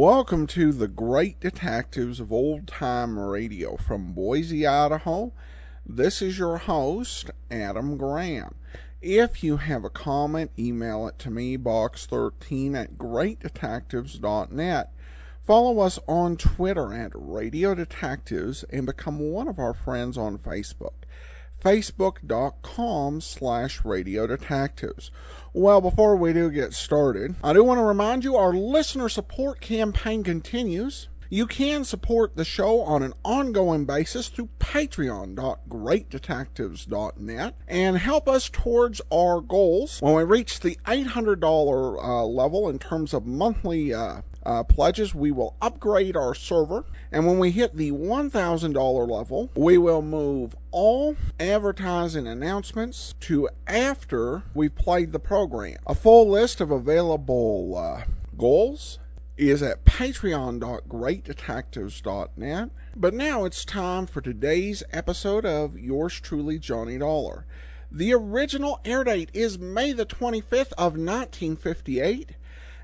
Welcome to the Great Detectives of Old Time Radio from Boise, Idaho. This is your host, Adam Graham. If you have a comment, email it to me, box13@greatdetectives.net. Follow us on Twitter at Radio Detectives and become one of our friends on Facebook. Facebook.com/Radio Detectives. Well, before we do get started, I do want to remind you our listener support campaign continues. You can support the show on an ongoing basis through patreon.greatdetectives.net and help us towards our goals. When we reach the $800 level in terms of monthly pledges, we will upgrade our server, and when we hit the $1,000 level, we will move all advertising announcements to after we've played the program. A full list of available goals is at patreon.greatdetectives.net. But now it's time for today's episode of Yours Truly, Johnny Dollar. The original air date is May the 25th of 1958.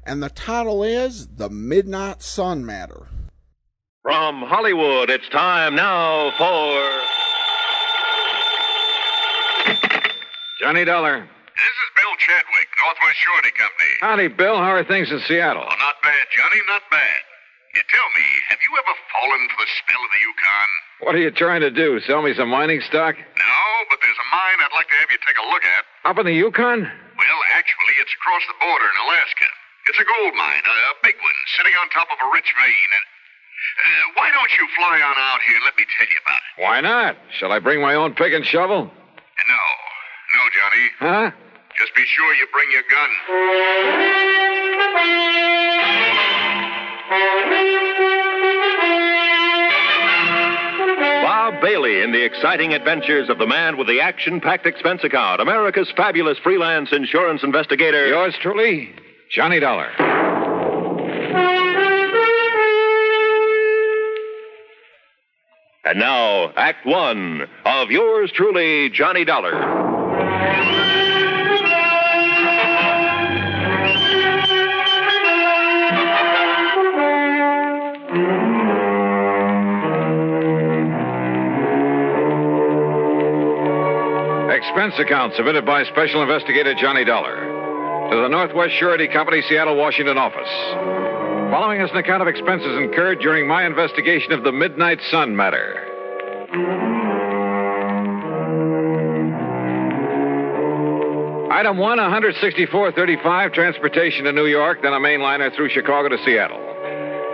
And the title is The Midnite Sun Matter. From Hollywood, it's time now for Johnny Dollar. This is Bill Chadwick, Northwest Surety Company. Howdy, Bill. How are things in Seattle? Oh, not bad, Johnny, not bad. You tell me, have you ever fallen for the spell of the Yukon? What are you trying to do? Sell me some mining stock? No, but there's a mine I'd like to have you take a look at. Up in the Yukon? Well, actually, it's across the border in Alaska. It's a gold mine, a big one, sitting on top of a rich vein. And why don't you fly on out here and let me tell you about it? Why not? Shall I bring my own pick and shovel? No, Johnny. Huh? Just be sure you bring your gun. Bob Bailey in the exciting adventures of the man with the action-packed expense account, America's fabulous freelance insurance investigator. Yours truly, Johnny Dollar. And now, Act One of Yours Truly, Johnny Dollar. Expense account submitted by Special Investigator Johnny Dollar to the Northwest Surety Company, Seattle, Washington office. Following is an account of expenses incurred during my investigation of the Midnite Sun matter. Item 1, $164.35, transportation to New York, then a mainliner through Chicago to Seattle.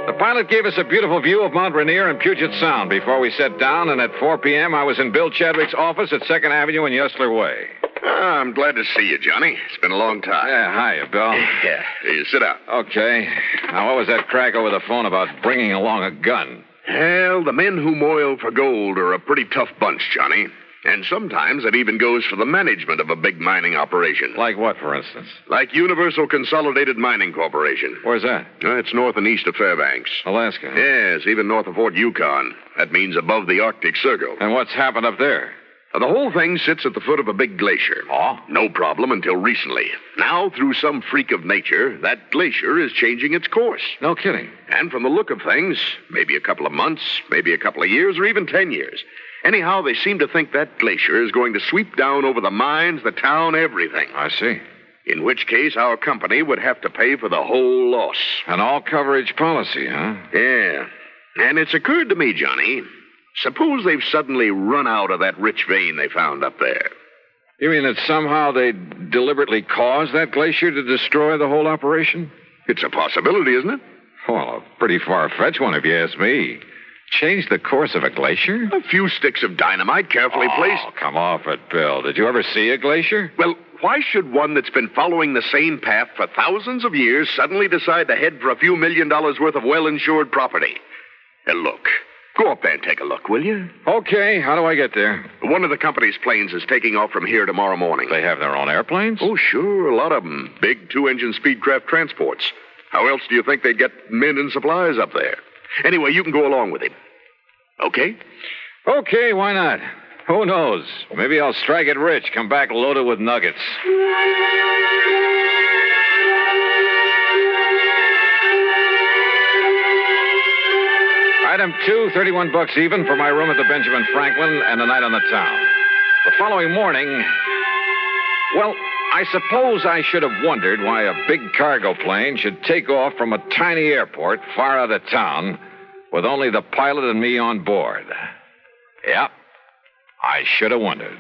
The pilot gave us a beautiful view of Mount Rainier and Puget Sound before we set down, and at 4 p.m. I was in Bill Chadwick's office at 2nd Avenue and Yesler Way. I'm glad to see you, Johnny. It's been a long time. Yeah, hiya, Bill. Yeah, here, sit down. Okay. Now, what was that crack over the phone about bringing along a gun? Well, the men who moil for gold are a pretty tough bunch, Johnny. And sometimes it even goes for the management of a big mining operation. Like what, for instance? Like Universal Consolidated Mining Corporation. Where's that? It's north and east of Fairbanks. Alaska. Yes, even north of Fort Yukon. That means above the Arctic Circle. And what's happened up there? The whole thing sits at the foot of a big glacier. Oh? No problem until recently. Now, through some freak of nature, that glacier is changing its course. No kidding. And from the look of things, maybe a couple of months, maybe a couple of years, or even 10 years. Anyhow, they seem to think that glacier is going to sweep down over the mines, the town, everything. I see. In which case, our company would have to pay for the whole loss. An all-coverage policy, huh? Yeah. And it's occurred to me, Johnny, suppose they've suddenly run out of that rich vein they found up there. You mean that somehow they deliberately caused that glacier to destroy the whole operation? It's a possibility, isn't it? Well, a pretty far-fetched one, if you ask me. Change the course of a glacier? A few sticks of dynamite carefully placed. Oh, come off it, Bill. Did you ever see a glacier? Well, why should one that's been following the same path for thousands of years suddenly decide to head for a few $1 million worth of well-insured property? Look, go up there and take a look, will you? Okay, how do I get there? One of the company's planes is taking off from here tomorrow morning. They have their own airplanes? Oh, sure, a lot of them. Big 2-engine speedcraft transports. How else do you think they'd get men and supplies up there? Anyway, you can go along with him. Okay? Okay, why not? Who knows? Maybe I'll strike it rich, come back loaded with nuggets. Item 2, 31 bucks even for my room at the Benjamin Franklin and a night on the town. The following morning, well, I suppose I should have wondered why a big cargo plane should take off from a tiny airport far out of town with only the pilot and me on board. Yep, I should have wondered.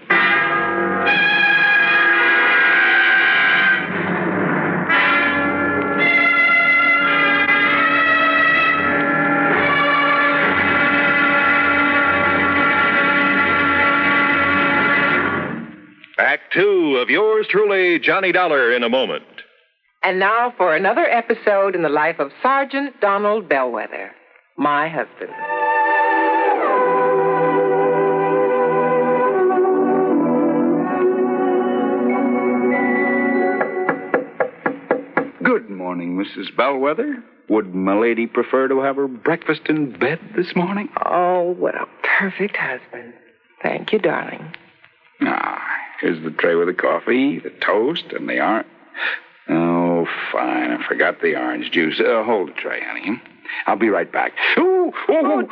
Act 2 of yours truly, Johnny Dollar, in a moment. And now for another episode in the life of Sergeant Donald Bellwether, my husband. Good morning, Mrs. Bellwether. Would milady prefer to have her breakfast in bed this morning? Oh, what a perfect husband. Thank you, darling. Here's the tray with the coffee, the toast, and the orange. Oh, fine. I forgot the orange juice. Hold the tray, honey. I'll be right back. Oh,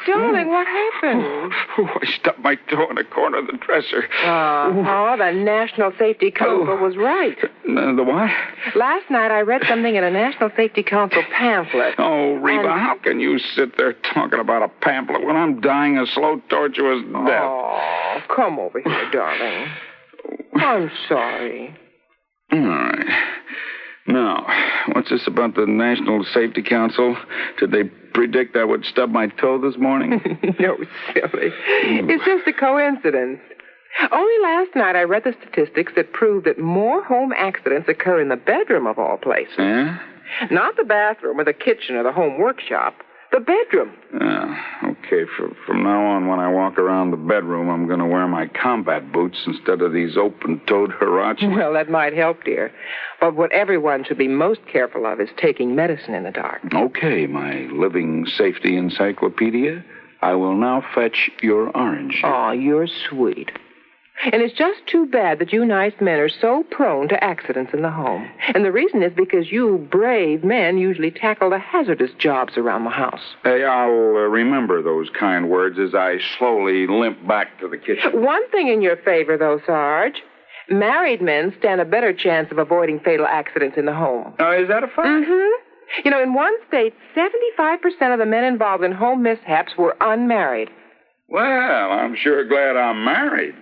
darling, what happened? I stubbed my toe in the corner of the dresser. The National Safety Council was right. The what? Last night I read something in a National Safety Council pamphlet. Oh, Reba, how can you sit there talking about a pamphlet when I'm dying a slow, tortuous death? Oh, come over here, darling. I'm sorry. All right. Now, what's this about the National Safety Council? Did they predict I would stub my toe this morning? No, silly. It's just a coincidence. Only last night I read the statistics that prove that more home accidents occur in the bedroom of all places. Yeah? Not the bathroom or the kitchen or the home workshop. The bedroom. Okay. From now on, when I walk around the bedroom, I'm going to wear my combat boots instead of these open-toed huaraches. Well, that might help, dear. But what everyone should be most careful of is taking medicine in the dark. Okay, my living safety encyclopedia. I will now fetch your orange. Oh, you're sweet. And it's just too bad that you nice men are so prone to accidents in the home. And the reason is because you brave men usually tackle the hazardous jobs around the house. Hey, I'll remember those kind words as I slowly limp back to the kitchen. One thing in your favor, though, Sarge. Married men stand a better chance of avoiding fatal accidents in the home. Is that a fact? Mm-hmm. You know, in one state, 75% of the men involved in home mishaps were unmarried. Well, I'm sure glad I'm married.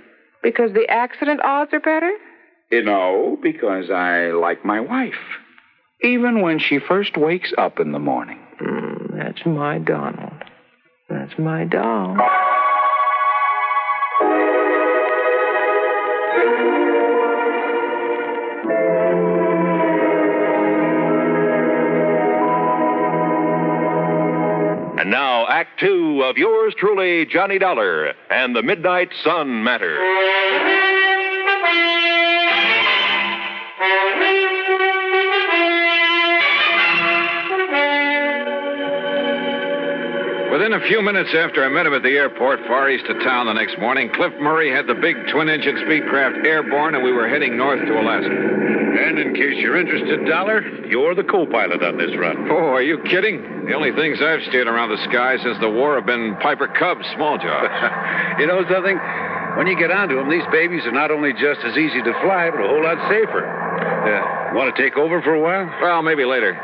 Because the accident odds are better? No, because I like my wife. Even when she first wakes up in the morning. That's my Donald. That's my doll. And now, Act 2 of yours truly, Johnny Dollar, and the Midnight Sun Matter. Within a few minutes after I met him at the airport, far east of town the next morning, Cliff Murray had the big twin-engine Speedcraft airborne, and we were heading north to Alaska. And in case you're interested, Dollar, you're the co-pilot on this run. Oh, are you kidding? The only things I've steered around the sky since the war have been Piper Cubs, small jobs. You know something? When you get onto them, these babies are not only just as easy to fly, but a whole lot safer. Want to take over for a while? Well, maybe later.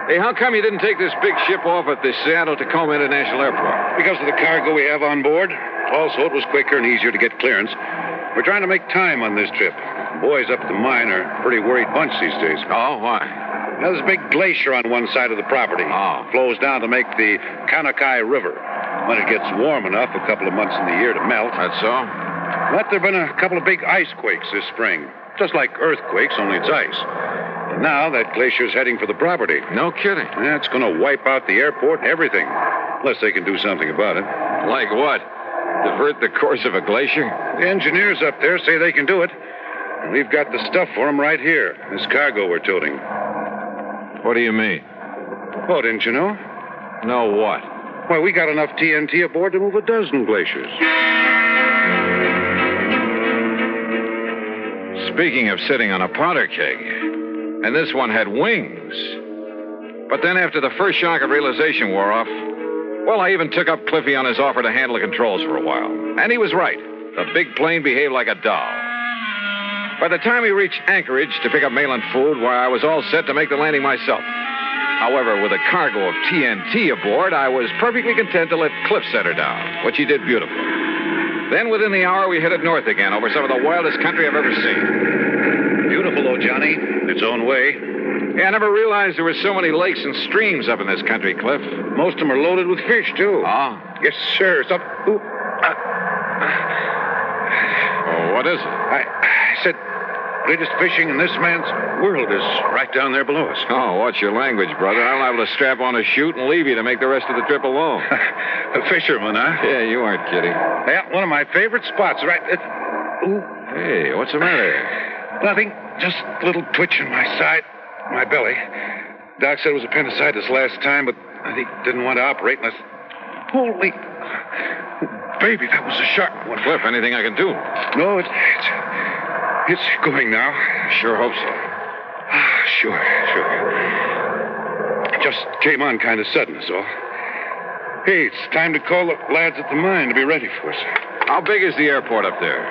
Hey, how come you didn't take this big ship off at the Seattle-Tacoma International Airport? Because of the cargo we have on board. Also, it was quicker and easier to get clearance. We're trying to make time on this trip. Boys up at the mine are a pretty worried bunch these days. Oh, why? Now, there's a big glacier on one side of the property. Oh. Flows down to make the Kanakai River. When it gets warm enough, a couple of months in the year to melt. That's so? But there have been a couple of big ice quakes this spring. Just like earthquakes, only it's ice. And now that glacier's heading for the property. No kidding. Yeah, it's going to wipe out the airport and everything. Unless they can do something about it. Like what? Divert the course of a glacier? The engineers up there say they can do it. And we've got the stuff for them right here. This cargo we're toting. What do you mean? Oh, didn't you know? No what? Why, we got enough TNT aboard to move a dozen glaciers. Speaking of sitting on a powder keg, and this one had wings. But then after the first shock of realization wore off, Well, I even took up Cliffy on his offer to handle the controls for a while. And he was right. The big plane behaved like a doll. By the time we reached Anchorage to pick up mail and food, why, I was all set to make the landing myself. However, with a cargo of TNT aboard, I was perfectly content to let Cliff set her down, which he did beautifully. Then, within the hour, we headed north again over some of the wildest country I've ever seen. Beautiful, though, Johnny, in its own way. Yeah, I never realized there were so many lakes and streams up in this country, Cliff. Most of them are loaded with fish, too. Ah? Yes, sir. Oh, what is it? I said, greatest fishing in this man's world is right down there below us. Oh, what's your language, brother? I'm liable to strap on a chute and leave you to make the rest of the trip alone. A fisherman, huh? Yeah, you aren't kidding. Yeah, one of my favorite spots, right? Hey, what's the matter? Nothing. Just a little twitch in my side, my belly. Doc said it was appendicitis last time, but he didn't want to operate unless... Holy... Baby, that was a sharp one. Cliff, anything I can do? No, it's going now. Sure hope so. Sure. It just came on kind of sudden, is all. Hey, it's time to call the lads at the mine to be ready for us. How big is the airport up there?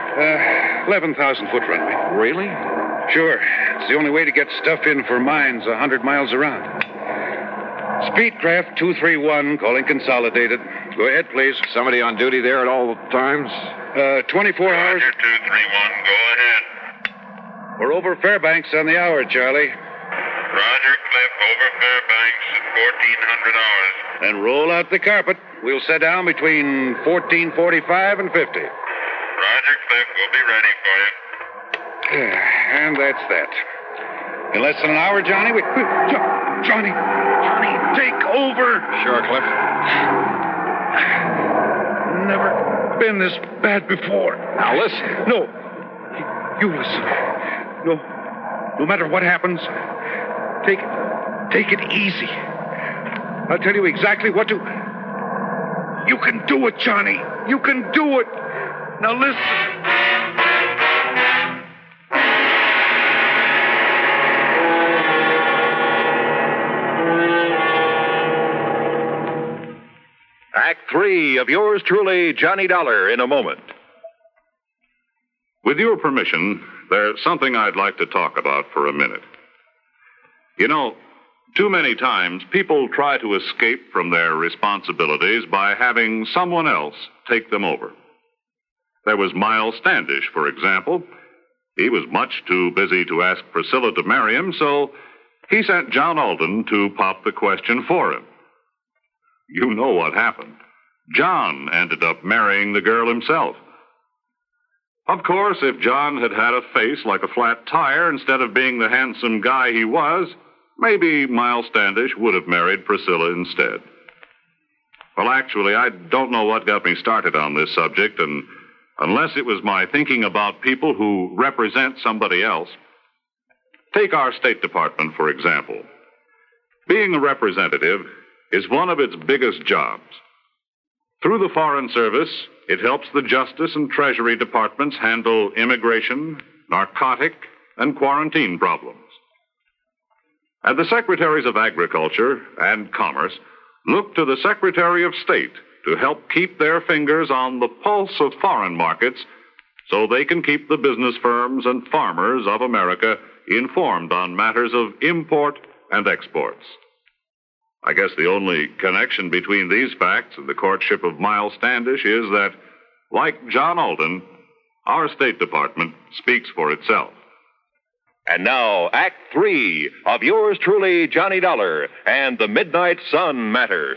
11,000-foot runway. Really? Sure. It's the only way to get stuff in for mines 100 miles around. Speedcraft 231, calling consolidated. Go ahead, please. Somebody on duty there at all times? 24 hours. Roger, 231, go ahead. We're over Fairbanks on the hour, Charlie. Roger, Cliff, over Fairbanks at 1,400 hours. And roll out the carpet. We'll set down between 14:45 and 50. Roger, Cliff, we'll be ready for you. And that's that. In less than an hour, Johnny, Johnny, take over. Sure, Cliff. Never been this bad before. Now listen. No. You listen. No matter what happens, take it easy. I'll tell you exactly what to... You can do it, Johnny. You can do it. Now listen. Act 3 of yours truly, Johnny Dollar, in a moment. With your permission, there's something I'd like to talk about for a minute. You know, too many times people try to escape from their responsibilities by having someone else take them over. There was Miles Standish, for example. He was much too busy to ask Priscilla to marry him, so he sent John Alden to pop the question for him. You know what happened. John ended up marrying the girl himself. Of course, if John had had a face like a flat tire instead of being the handsome guy he was, maybe Miles Standish would have married Priscilla instead. Well, actually, I don't know what got me started on this subject, and unless it was my thinking about people who represent somebody else. Take our State Department, for example. Being a representative is one of its biggest jobs. Through the Foreign Service, it helps the Justice and Treasury Departments handle immigration, narcotic, and quarantine problems. And the Secretaries of Agriculture and Commerce look to the Secretary of State to help keep their fingers on the pulse of foreign markets so they can keep the business firms and farmers of America informed on matters of import and exports. I guess the only connection between these facts and the courtship of Miles Standish is that, like John Alden, our State Department speaks for itself. And now, Act 3 of yours truly, Johnny Dollar, and the Midnight Sun Matter.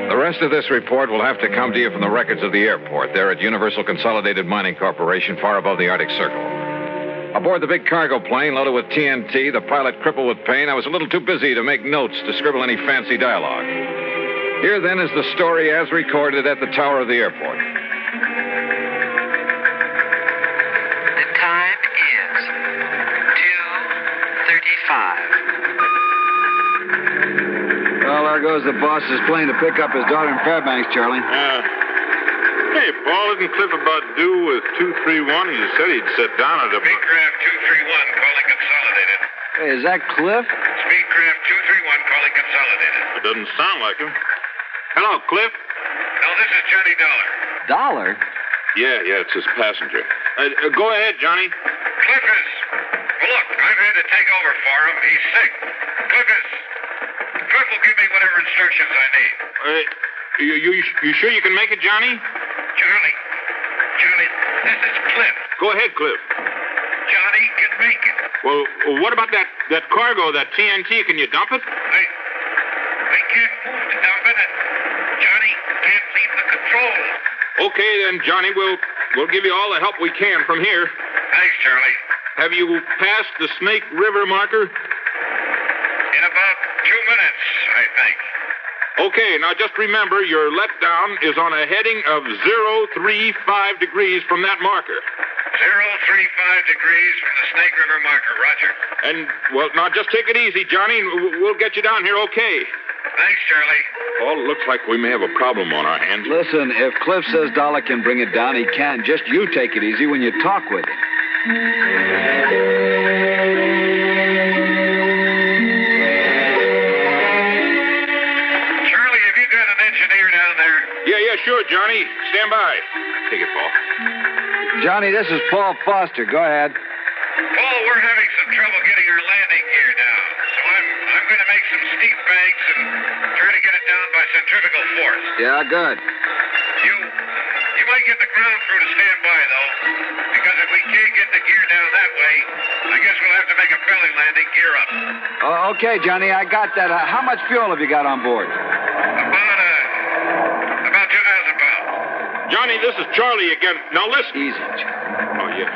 The rest of this report will have to come to you from the records of the airport there at Universal Consolidated Mining Corporation, far above the Arctic Circle. Aboard the big cargo plane loaded with TNT, the pilot crippled with pain, I was a little too busy to make notes to scribble any fancy dialogue. Here, then, is the story as recorded at the tower of the airport. The time is 2:35. Well, there goes the boss's plane to pick up his daughter in Fairbanks, Charlie. Hey, Paul, isn't Cliff about due with 231? He said he'd sit down at a... Speedcraft 231 calling consolidated. Hey, is that Cliff? Speedcraft 231 calling consolidated. It doesn't sound like him. Hello, Cliff? No, this is Johnny Dollar. Dollar? Yeah, it's his passenger. Go ahead, Johnny. Cliff is... Well, look, I've had to take over for him. He's sick. Cliff will give me whatever instructions I need. You sure you can make it, Johnny? Johnny, this is Cliff. Go ahead, Cliff. Johnny can make it. Well, what about that cargo, that TNT? Can you dump it? I can't move to dump it, and Johnny can't leave the controls. Okay, then, Johnny, we'll give you all the help we can from here. Thanks, Charlie. Have you passed the Snake River marker? In about 2 minutes, I think. Okay, now just remember your letdown is on a heading of 035 degrees from that marker. 035 degrees from the Snake River marker, Roger. And, well, now just take it easy, Johnny, and we'll get you down here okay. Thanks, Charlie. Paul, it looks like we may have a problem on our hands. Listen, if Cliff says Dollar can bring it down, he can. Just you take it easy when you talk with him. Charlie, have you got an engineer down there? Yeah, sure, Johnny. Stand by. Take it, Paul. Johnny, this is Paul Foster. Go ahead. Paul, we're having some trouble getting our landing gear down. So I'm going to make some steep banks and try to get it down by centrifugal force. Yeah, good. You might get the ground crew to stand by, though, because if we can't get the gear down that way, I guess we'll have to make a belly landing gear up. Okay, Johnny, I got that. How much fuel have you got on board? About 2,000 pounds. Johnny, this is Charlie again. Now, listen. Easy. Oh, yeah.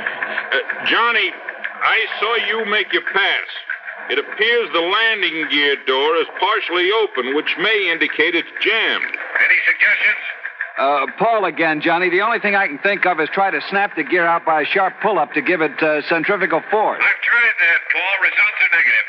Johnny, I saw you make your pass. It appears the landing gear door is partially open, which may indicate it's jammed. Any suggestions? Paul again, Johnny. The only thing I can think of is try to snap the gear out by a sharp pull-up to give it centrifugal force. I've tried that, Paul. Results are negative.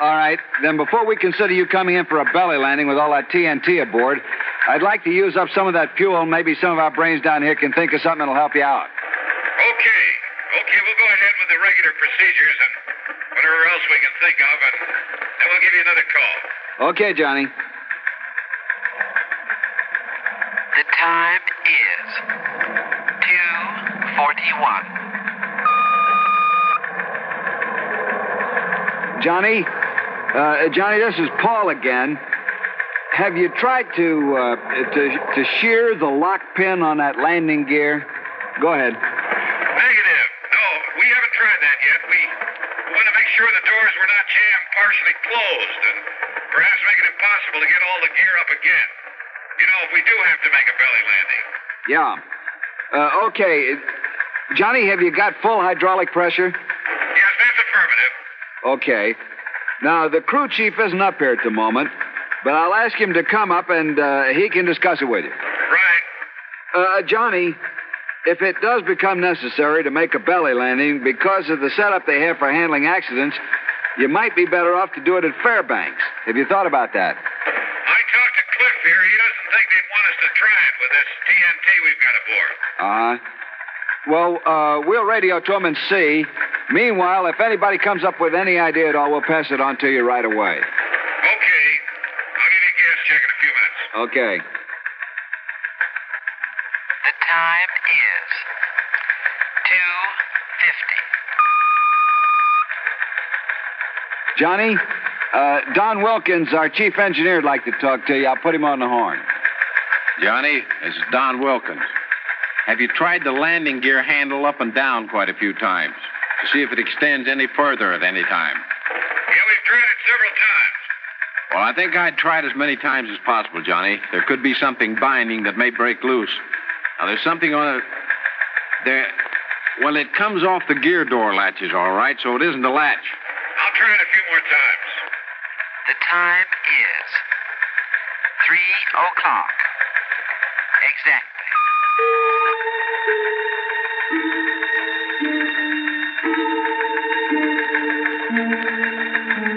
All right. Then before we consider you coming in for a belly landing with all that TNT aboard, I'd like to use up some of that fuel. Maybe some of our brains down here can think of something that'll help you out. Okay, we'll go ahead with the regular procedures and whatever else we can think of, and then we'll give you another call. Okay, Johnny. The time is 2:41. Johnny, this is Paul again. Have you tried to shear the lock pin on that landing gear? Go ahead. Negative. No, we haven't tried that yet. We want to make sure the doors were not jammed partially closed and perhaps make it impossible to get all the gear up again. You know, if we do have to make a belly landing. Yeah. Okay. Johnny, have you got full hydraulic pressure? Yes, that's affirmative. Okay. Now, the crew chief isn't up here at the moment, but I'll ask him to come up and he can discuss it with you. Right. Johnny, if it does become necessary to make a belly landing because of the setup they have for handling accidents, you might be better off to do it at Fairbanks. Have you thought about that? I talked to Cliff here. He doesn't think they'd want us to try it with this TNT we've got aboard. Well, we'll radio to him and see. Meanwhile, if anybody comes up with any idea at all, we'll pass it on to you right away. Okay. I'll give you a gas check in a few minutes. Okay. The time is 2:50. Johnny, Don Wilkins, our chief engineer, would like to talk to you. I'll put him on the horn. Johnny, this is Don Wilkins. Have you tried the landing gear handle up and down quite a few times to see if it extends any further at any time? Yeah, we've tried it several times. Well, I think I'd try it as many times as possible, Johnny. There could be something binding that may break loose. Now, there's something on it. Well, it comes off the gear door latches, all right, so it isn't a latch. I'll try it a few more times. The time is 3:00. Exactly.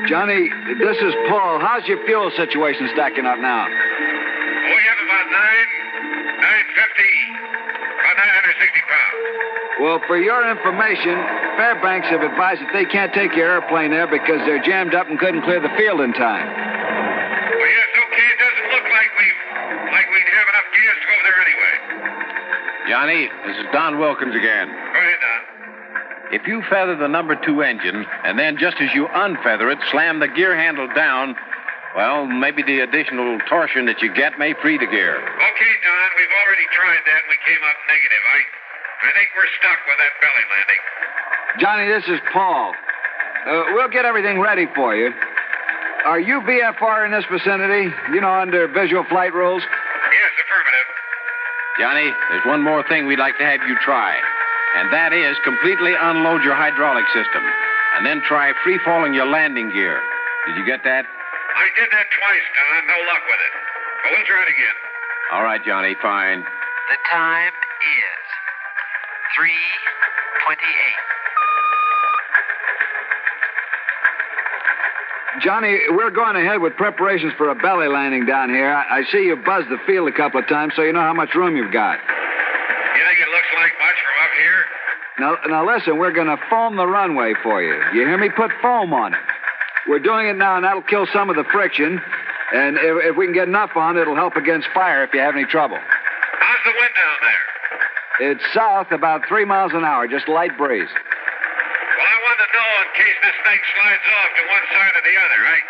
Johnny, this is Paul. How's your fuel situation stacking up now? We have about 950. Well, for your information, Fairbanks have advised that they can't take your airplane there because they're jammed up and couldn't clear the field in time. Well, yes, okay. It doesn't look like we'd have enough gas to go over there anyway. Johnny, this is Don Wilkins again. Go ahead, Don. If you feather the number 2 engine, and then just as you unfeather it, slam the gear handle down, well, maybe the additional torsion that you get may free the gear. Okay, Don, we've already tried that and we came up negative. I think we're stuck with that belly landing. Johnny, this is Paul. We'll get everything ready for you. Are you VFR in this vicinity? You know, under visual flight rules? Yes, affirmative. Johnny, there's one more thing we'd like to have you try, and that is completely unload your hydraulic system, and then try free-falling your landing gear. Did you get that? I did that twice, Don. No luck with it. But we'll try it again. All right, Johnny, fine. The time is 3:28. Johnny, we're going ahead with preparations for a belly landing down here. I see you buzzed the field a couple of times, so you know how much room you've got. You think it looks like much from up here? Now listen, we're going to foam the runway for you. You hear me? Put foam on it. We're doing it now, and that'll kill some of the friction. And if we can get enough on, it'll help against fire if you have any trouble. How's the wind down there? It's south about 3 miles an hour, just light breeze. Well, I wanted to know in case this thing slides off to one side or the other, right?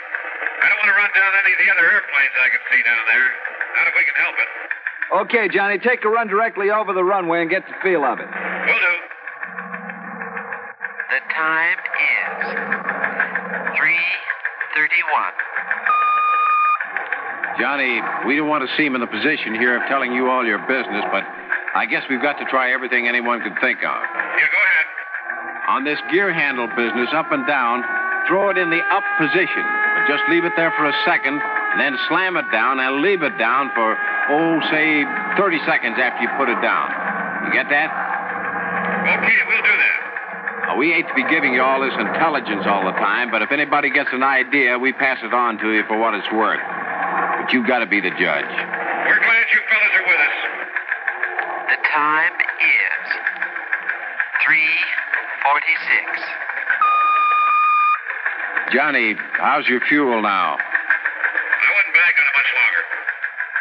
I don't want to run down any of the other airplanes I can see down there. Not if we can help it. Okay, Johnny, take a run directly over the runway and get the feel of it. Will do. The time is 3:31. Johnny, we don't want to seem in the position here of telling you all your business, but I guess we've got to try everything anyone could think of. Yeah, go ahead. On this gear handle business, up and down, throw it in the up position. But just leave it there for a second, and then slam it down and leave it down for, say 30 seconds after you put it down. You get that? Okay, we'll do that. We hate to be giving you all this intelligence all the time, but if anybody gets an idea, we pass it on to you for what it's worth. But you've got to be the judge. We're glad you fellas are with us. The time is 3:46. Johnny, how's your fuel now? I wouldn't bank on it much longer.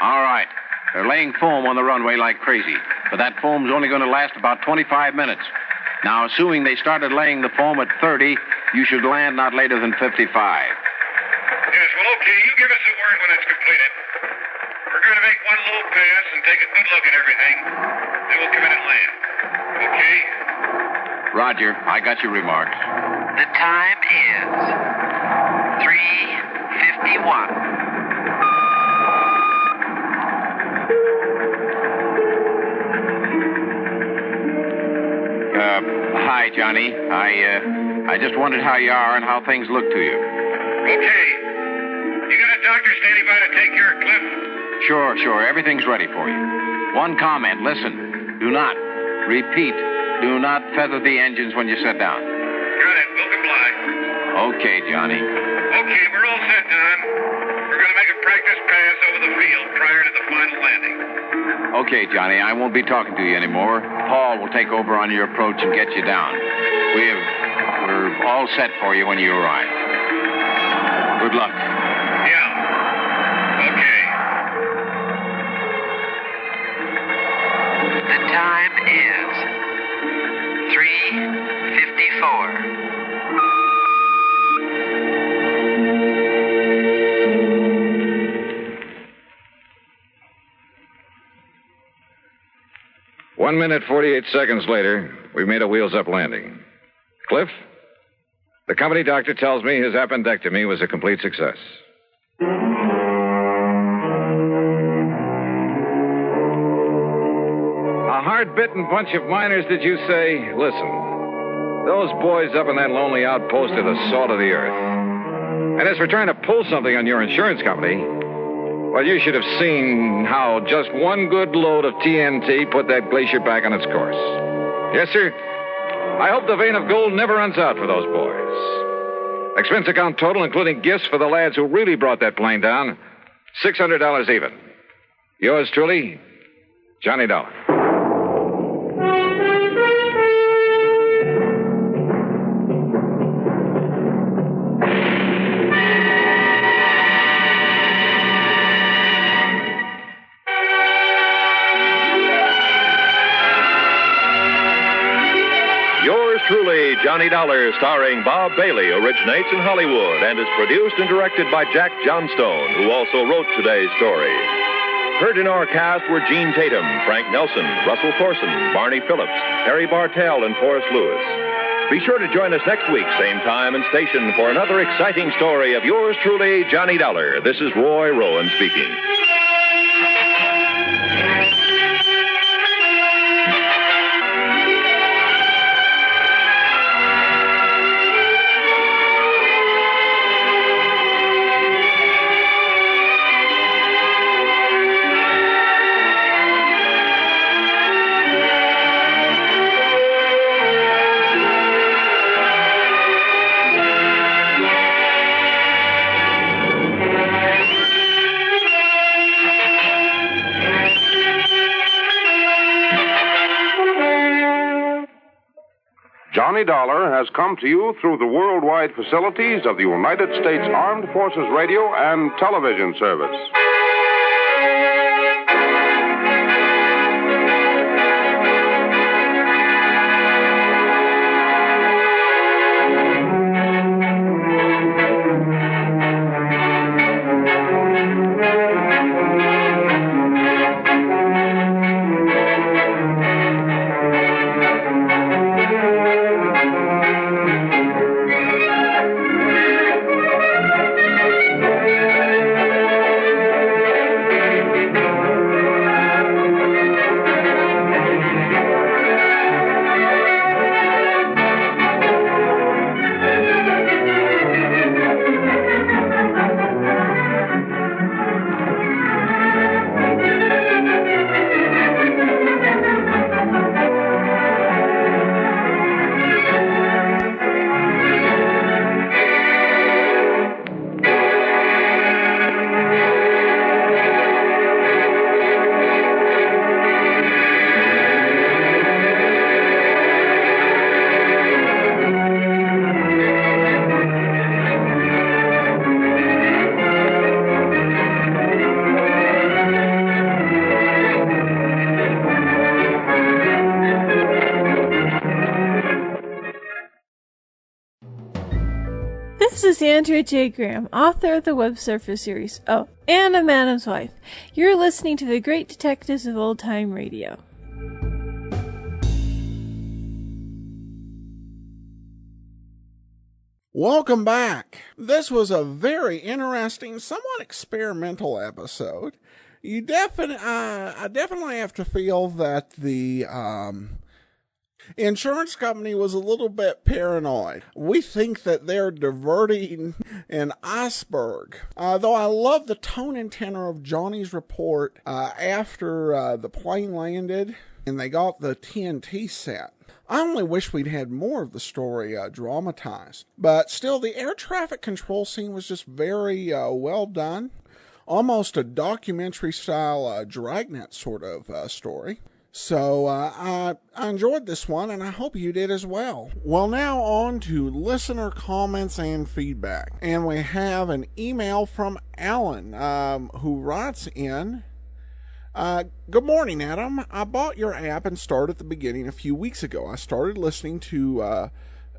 All right. They're laying foam on the runway like crazy, but that foam's only going to last about 25 minutes. Now, assuming they started laying the foam at 30, you should land not later than 55. Yes, well, okay. You give us a word when it's completed. We're going to make one low pass and take a good look at everything. Then we'll come in and land. Okay? Roger. I got your remarks. The time is 3:51. Hi, Johnny. I just wondered how you are and how things look to you. Okay. You got a doctor standing by to take care of Cliff? Sure. Everything's ready for you. One comment. Listen. Do not, repeat, do not feather the engines when you sit down. Got it. We'll comply. Okay, Johnny. Okay, we're all set, Don. We're going to make a practice pass over the field prior to the final landing. Okay, Johnny, I won't be talking to you anymore. Paul will take over on your approach and get you down. We're all set for you when you arrive. Good luck. Yeah. Okay. The time is 3:54. One minute, 48 seconds later, we made a wheels-up landing. Cliff, the company doctor tells me his appendectomy was a complete success. A hard-bitten bunch of miners, did you say? Listen, those boys up in that lonely outpost are the salt of the earth. And as for trying to pull something on your insurance company, well, you should have seen how just one good load of TNT put that glacier back on its course. Yes, sir. I hope the vein of gold never runs out for those boys. Expense account total, including gifts for the lads who really brought that plane down, $600 even. Yours truly, Johnny Dollar. Johnny Dollar, starring Bob Bailey, originates in Hollywood and is produced and directed by Jack Johnstone, who also wrote today's story. Heard in our cast were Gene Tatum, Frank Nelson, Russell Thorson, Barney Phillips, Harry Bartell, and Forrest Lewis. Be sure to join us next week, same time and station, for another exciting story of yours truly, Johnny Dollar. This is Roy Rowan speaking. Johnny Dollar has come to you through the worldwide facilities of the United States Armed Forces Radio and Television Service. This is Andrea J. Graham, author of the Web Surfer series. Oh, and a Madam's Wife. You're listening to the Great Detectives of Old Time Radio. Welcome back. This was a very interesting, somewhat experimental episode. I definitely have to feel that the insurance company was a little bit paranoid. We think that they're diverting an iceberg. Though I love the tone and tenor of Johnny's report after the plane landed and they got the TNT set. I only wish we'd had more of the story dramatized. But still, the air traffic control scene was just very well done. Almost a documentary-style dragnet sort of story. So I enjoyed this one, and I hope you did as well. Well, now on to listener comments and feedback. And we have an email from Alan, who writes in, good morning, Adam. I bought your app and started at the beginning a few weeks ago. I started listening to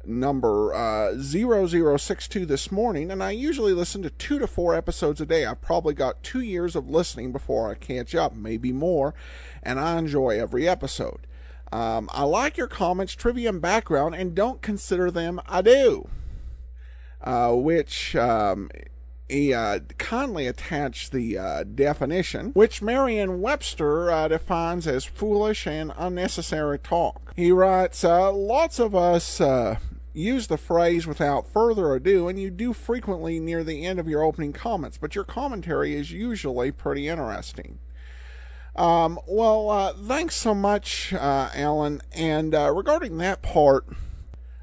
number 0062 this morning, and I usually listen to 2 to 4 episodes a day. I've probably got 2 years of listening before I catch up, maybe more, and I enjoy every episode. I like your comments, trivia, and background, and don't consider them I do. Which he kindly attached the definition, which Merriam-Webster defines as foolish and unnecessary talk. He writes, lots of us use the phrase without further ado, and you do frequently near the end of your opening comments, but your commentary is usually pretty interesting. Thanks so much, Alan, and regarding that part,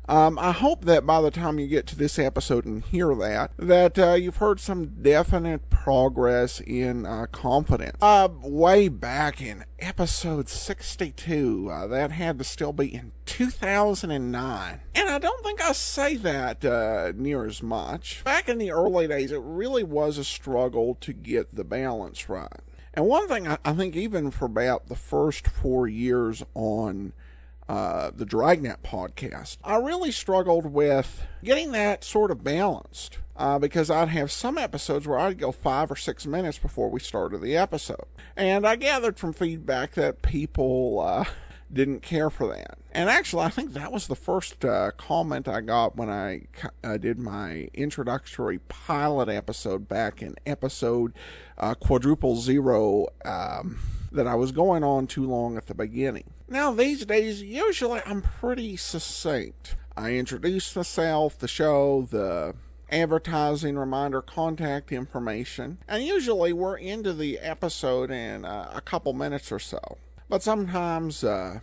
I hope that by the time you get to this episode and hear that you've heard some definite progress in confidence. Way back in episode 62, that had to still be in 2009. And I don't think I say that near as much. Back in the early days, it really was a struggle to get the balance right. And one thing I think even for about the first 4 years on the Dragnet podcast, I really struggled with getting that sort of balanced. Because I'd have some episodes where I'd go 5 or 6 minutes before we started the episode. And I gathered from feedback that people didn't care for that. And actually, I think that was the first comment I got when I did my introductory pilot episode back in episode quadruple 0, that I was going on too long at the beginning. Now, these days, usually I'm pretty succinct. I introduce myself, the show, the advertising, reminder, contact information, and usually we're into the episode in a couple minutes or so. But sometimes I'm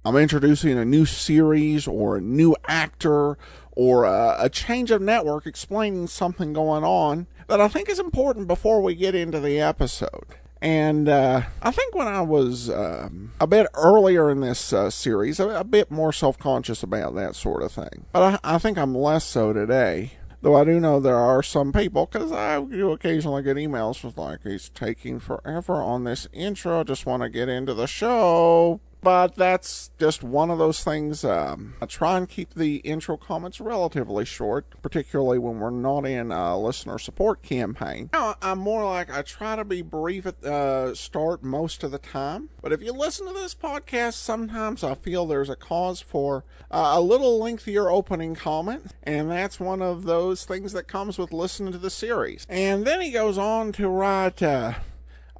introducing a new series or a new actor or a change of network, explaining something going on that I think is important before we get into the episode. And I think when I was a bit earlier in this series, a bit more self-conscious about that sort of thing. But I think I'm less so today. Though I do know there are some people, because I do occasionally get emails with like, he's taking forever on this intro, just want to get into the show. But that's just one of those things. I try and keep the intro comments relatively short, particularly when we're not in a listener support campaign. Now, I'm more like, I try to be brief at the start most of the time. But if you listen to this podcast, sometimes I feel there's a cause for a little lengthier opening comment. And that's one of those things that comes with listening to the series. And then he goes on to write, I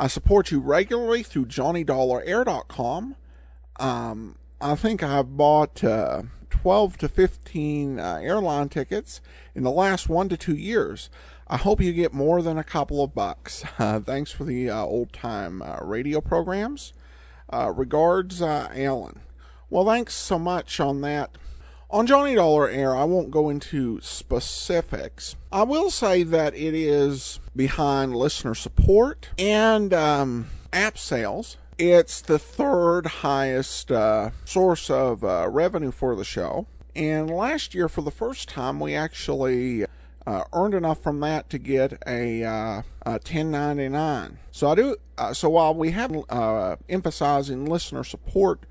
support you regularly through JohnnyDollarAir.com. I think I've bought 12 to 15 airline tickets in the last 1 to 2 years. I hope you get more than a couple of bucks. Thanks for the old-time radio programs. Regards, Alan. Well, thanks so much on that. On Johnny Dollar Air, I won't go into specifics. I will say that it is behind listener support and app sales. It's the third highest source of revenue for the show. And last year, for the first time, we actually earned enough from that to get a 1099. So while we have emphasizing listener support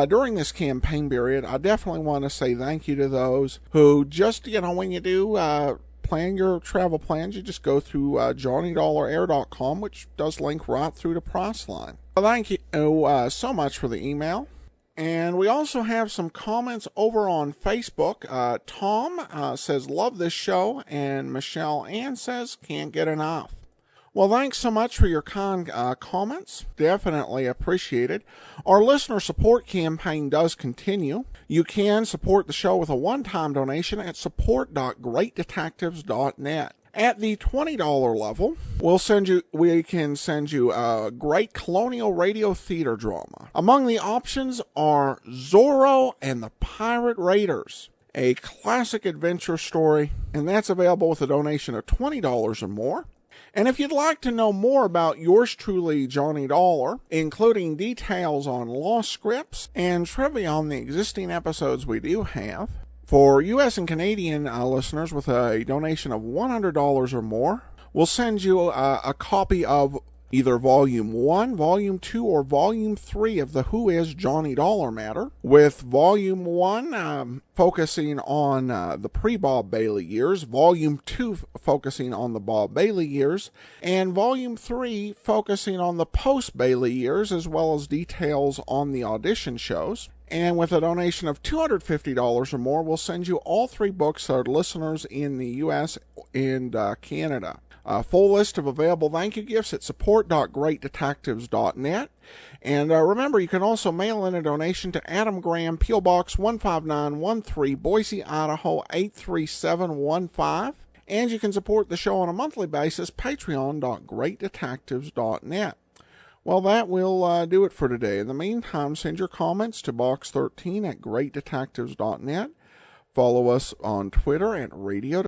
during this campaign period, I definitely want to say thank you to those who just, when you do plan your travel plans, you just go through JohnnyDollarAir.com, which does link right through to Priceline. Well, thank you so much for the email. And we also have some comments over on Facebook. Tom says, love this show. And Michelle Ann says, can't get enough. Well, thanks so much for your kind comments. Definitely appreciated. Our listener support campaign does continue. You can support the show with a one-time donation at support.greatdetectives.net. At the $20 level, we can send you a great colonial radio theater drama. Among the options are Zorro and the Pirate Raiders, a classic adventure story, and that's available with a donation of $20 or more. And if you'd like to know more about yours truly, Johnny Dollar, including details on lost scripts and trivia on the existing episodes we do have, for U.S. and Canadian listeners with a donation of $100 or more, we'll send you a copy of either Volume 1, Volume 2, or Volume 3 of the Who is Johnny Dollar matter, with Volume 1 focusing on the pre-Bob Bailey years, Volume 2 focusing on the Bob Bailey years, and Volume 3 focusing on the post-Bailey years, as well as details on the audition shows. And with a donation of $250 or more, we'll send you all 3 books to our listeners in the U.S. and Canada. A full list of available thank you gifts at support.greatdetectives.net. And remember, you can also mail in a donation to Adam Graham, P.O. Box 15913, Boise, Idaho 83715. And you can support the show on a monthly basis, patreon.greatdetectives.net. Well, that will do it for today. In the meantime, send your comments to Box 13 at greatdetectives.net. Follow us on Twitter at Radio